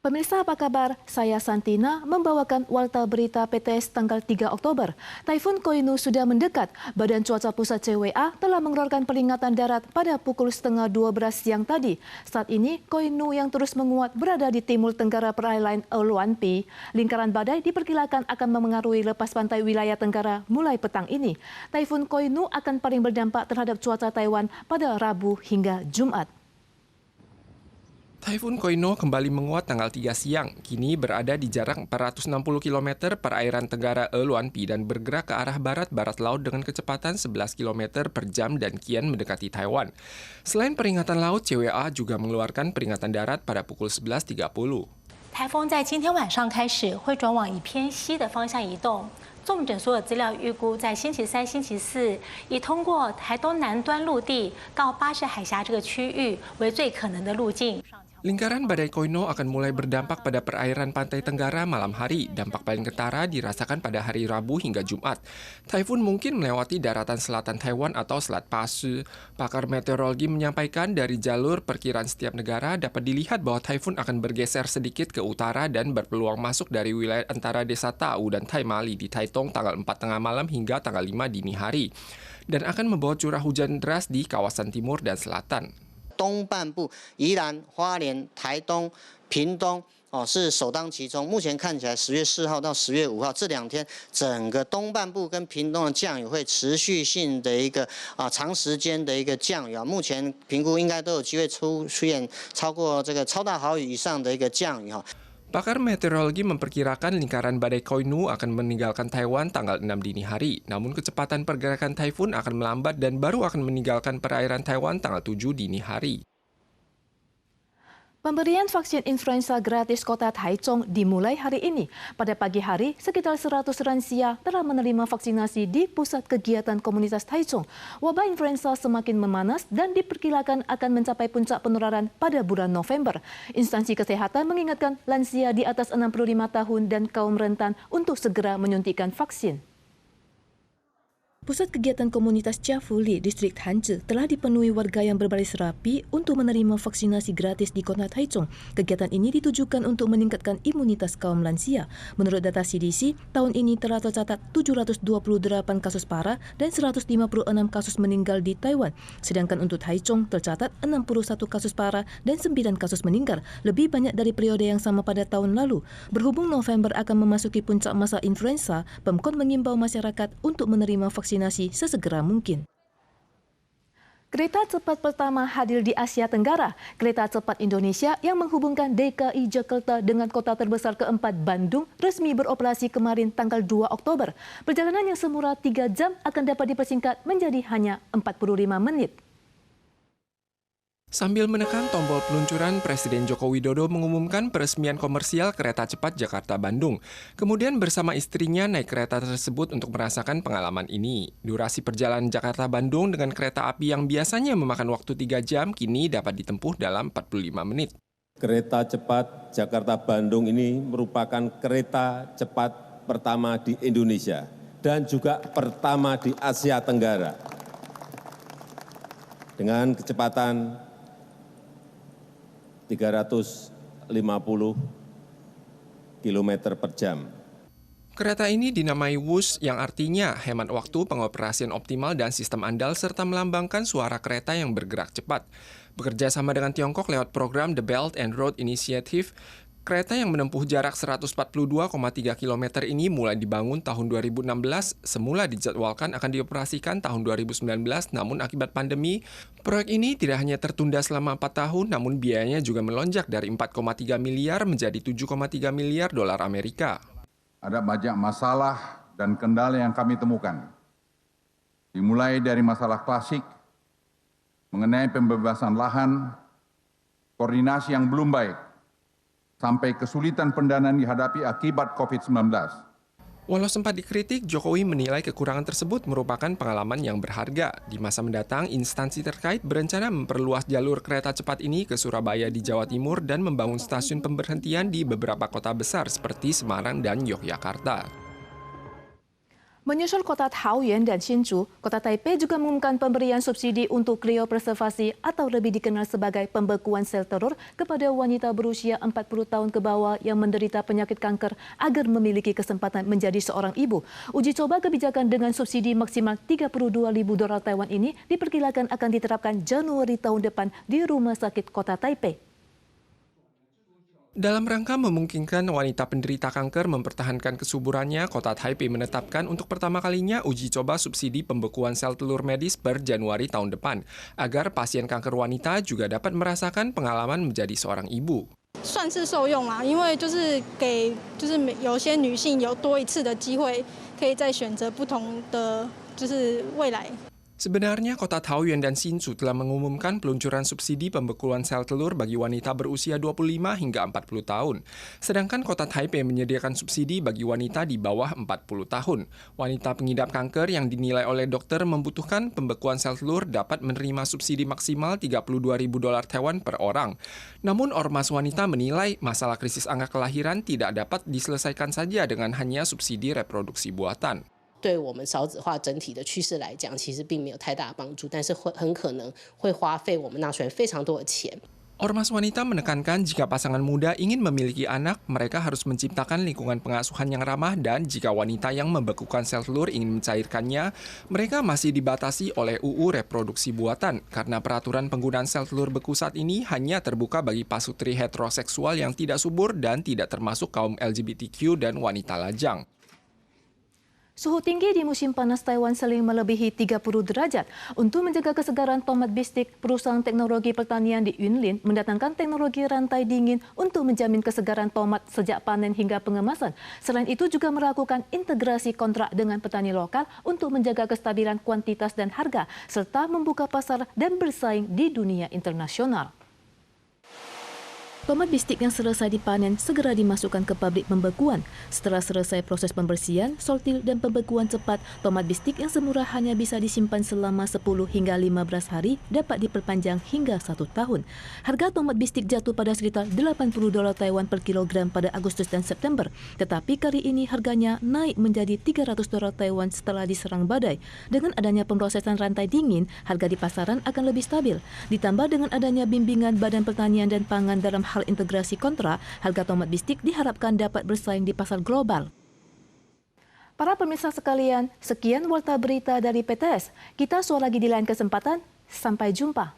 Pemirsa apa kabar? Saya Santina membawakan Warta Berita PTS tanggal 3 Oktober. Taifun Koinu sudah mendekat. Badan Cuaca Pusat CWA telah mengeluarkan peringatan darat pada pukul 11:30 siang tadi. Saat ini, Koinu yang terus menguat berada di timur tenggara perairan Luanpi. Lingkaran badai diperkirakan akan memengaruhi lepas pantai wilayah tenggara mulai petang ini. Taifun Koinu akan paling berdampak terhadap cuaca Taiwan pada Rabu hingga Jumat. Taifun Koinu kembali menguat tanggal 3 siang, kini berada di jarak 460 km perairan tenggara Luanpi dan bergerak ke arah barat-barat laut dengan kecepatan 11 km per jam dan kian mendekati Taiwan. Selain peringatan laut, CWA juga mengeluarkan peringatan darat pada pukul 11:30. 台风在今天晚上开始会转往以偏西的方向移动。纵整所有资料预估，在星期三、星期四，以通过台东南端陆地到巴士海峡这个区域为最可能的路径。 Lingkaran badai Koinu akan mulai berdampak pada perairan pantai tenggara malam hari. Dampak paling ketara dirasakan pada hari Rabu hingga Jumat. Taifun mungkin melewati daratan selatan Taiwan atau Selat Pasu. Pakar meteorologi menyampaikan dari jalur perkiraan setiap negara dapat dilihat bahwa Taifun akan bergeser sedikit ke utara dan berpeluang masuk dari wilayah antara Desa Tau dan Taimali di Taitung tanggal 4 tengah malam hingga tanggal 5 dini hari. Dan akan membawa curah hujan deras di kawasan timur dan selatan. 东半部宜兰、花莲、台东、屏东是首当其冲。目前看起来10月4号到10月5号这2天，整个东半部跟屏东的降雨会持续性的一个长时间的一个降雨目前评估应该都有机会出现超过这个超大豪雨以上的一个降雨 Pakar meteorologi memperkirakan lingkaran badai Koinu akan meninggalkan Taiwan tanggal 6 dini hari. Namun kecepatan pergerakan Taifun akan melambat dan baru akan meninggalkan perairan Taiwan tanggal 7 dini hari. Pemberian vaksin influenza gratis kota Taichung dimulai hari ini. Pada pagi hari, sekitar 100 lansia telah menerima vaksinasi di pusat kegiatan komunitas Taichung. Wabah influenza semakin memanas dan diperkirakan akan mencapai puncak penularan pada bulan November. Instansi kesehatan mengingatkan lansia di atas 65 tahun dan kaum rentan untuk segera menyuntikkan vaksin. Pusat kegiatan komunitas Jiafuli, distrik Hanzhe, telah dipenuhi warga yang berbaris rapi untuk menerima vaksinasi gratis di kota Taichung. Kegiatan ini ditujukan untuk meningkatkan imunitas kaum lansia. Menurut data CDC, tahun ini telah tercatat 728 kasus parah dan 156 kasus meninggal di Taiwan. Sedangkan untuk Taichung tercatat 61 kasus parah dan 9 kasus meninggal, lebih banyak dari periode yang sama pada tahun lalu. Berhubung November akan memasuki puncak masa influenza, Pemkot mengimbau masyarakat untuk menerima vaksinasi sesegera mungkin. Kereta cepat pertama hadir di Asia Tenggara. Kereta cepat Indonesia yang menghubungkan DKI Jakarta dengan kota terbesar keempat Bandung resmi beroperasi kemarin tanggal 2 Oktober. Perjalanan yang semula 3 jam akan dapat dipersingkat menjadi hanya 45 menit. Sambil menekan tombol peluncuran, Presiden Joko Widodo mengumumkan peresmian komersial kereta cepat Jakarta-Bandung. Kemudian bersama istrinya naik kereta tersebut untuk merasakan pengalaman ini. Durasi perjalanan Jakarta-Bandung dengan kereta api yang biasanya memakan waktu 3 jam, kini dapat ditempuh dalam 45 menit. Kereta cepat Jakarta-Bandung ini merupakan kereta cepat pertama di Indonesia dan juga pertama di Asia Tenggara. Dengan kecepatan 350 km per jam. Kereta ini dinamai WUS yang artinya hemat waktu, pengoperasian optimal, dan sistem andal serta melambangkan suara kereta yang bergerak cepat. Bekerja sama dengan Tiongkok lewat program The Belt and Road Initiative, kereta yang menempuh jarak 142,3 km ini mulai dibangun tahun 2016, semula dijadwalkan akan dioperasikan tahun 2019, namun akibat pandemi, proyek ini tidak hanya tertunda selama 4 tahun, namun biayanya juga melonjak dari 4,3 miliar menjadi 7,3 miliar dolar Amerika. Ada banyak masalah dan kendala yang kami temukan. Dimulai dari masalah klasik, mengenai pembebasan lahan, koordinasi yang belum baik, sampai kesulitan pendanaan dihadapi akibat COVID-19. Walau sempat dikritik, Jokowi menilai kekurangan tersebut merupakan pengalaman yang berharga. Di masa mendatang, instansi terkait berencana memperluas jalur kereta cepat ini ke Surabaya di Jawa Timur dan membangun stasiun pemberhentian di beberapa kota besar seperti Semarang dan Yogyakarta. Menyusul kota Taoyuan dan Hsinchu, kota Taipei juga mengumumkan pemberian subsidi untuk kriopreservasi atau lebih dikenal sebagai pembekuan sel telur kepada wanita berusia 40 tahun ke bawah yang menderita penyakit kanker agar memiliki kesempatan menjadi seorang ibu. Uji coba kebijakan dengan subsidi maksimal $32.000 Taiwan ini diperkirakan akan diterapkan Januari tahun depan di Rumah Sakit Kota Taipei. Dalam rangka memungkinkan wanita penderita kanker mempertahankan kesuburannya, Kota Taipei menetapkan untuk pertama kalinya uji coba subsidi pembekuan sel telur medis per Januari tahun depan, agar pasien kanker wanita juga dapat merasakan pengalaman menjadi seorang ibu. 算是受用啦，因为就是给有些女性有多一次的机会，可以再选择不同的未来。 Sebenarnya Kota Taoyuan dan Hsinchu telah mengumumkan peluncuran subsidi pembekuan sel telur bagi wanita berusia 25 hingga 40 tahun. Sedangkan Kota Taipei menyediakan subsidi bagi wanita di bawah 40 tahun. Wanita pengidap kanker yang dinilai oleh dokter membutuhkan pembekuan sel telur dapat menerima subsidi maksimal $32.000 Taiwan per orang. Namun ormas wanita menilai masalah krisis angka kelahiran tidak dapat diselesaikan saja dengan hanya subsidi reproduksi buatan. 对我们少子化整体的趋势来讲，其实并没有太大的帮助，但是很可能会花费我们纳税人非常多的钱。 Ormas wanita menekankan jika pasangan muda ingin memiliki anak, mereka harus menciptakan lingkungan pengasuhan yang ramah dan jika wanita yang membekukan sel telur ingin mencairkannya, mereka masih dibatasi oleh UU Reproduksi Buatan karena peraturan penggunaan sel telur beku saat ini hanya terbuka bagi pasutri heteroseksual yang tidak subur dan tidak termasuk kaum LGBTQ dan wanita lajang. Suhu tinggi di musim panas Taiwan sering melebihi 30 derajat. Untuk menjaga kesegaran tomat bistik, perusahaan teknologi pertanian di Yunlin mendatangkan teknologi rantai dingin untuk menjamin kesegaran tomat sejak panen hingga pengemasan. Selain itu juga melakukan integrasi kontrak dengan petani lokal untuk menjaga kestabilan kuantitas dan harga, serta membuka pasar dan bersaing di dunia internasional. Tomat bistik yang selesai dipanen segera dimasukkan ke pabrik pembekuan. Setelah selesai proses pembersihan, sortir dan pembekuan cepat, tomat bistik yang semula hanya bisa disimpan selama 10 hingga 15 hari dapat diperpanjang hingga 1 tahun. Harga tomat bistik jatuh pada sekitar $80 Taiwan per kilogram pada Agustus dan September. Tetapi kali ini harganya naik menjadi $300 Taiwan setelah diserang badai. Dengan adanya pemrosesan rantai dingin, harga di pasaran akan lebih stabil. Ditambah dengan adanya bimbingan Badan Pertanian dan Pangan dalam hal integrasi kontra, harga tomat bistik diharapkan dapat bersaing di pasar global. Para pemirsa sekalian, sekian warta berita dari PTS. Kita suara lagi di lain kesempatan. Sampai jumpa.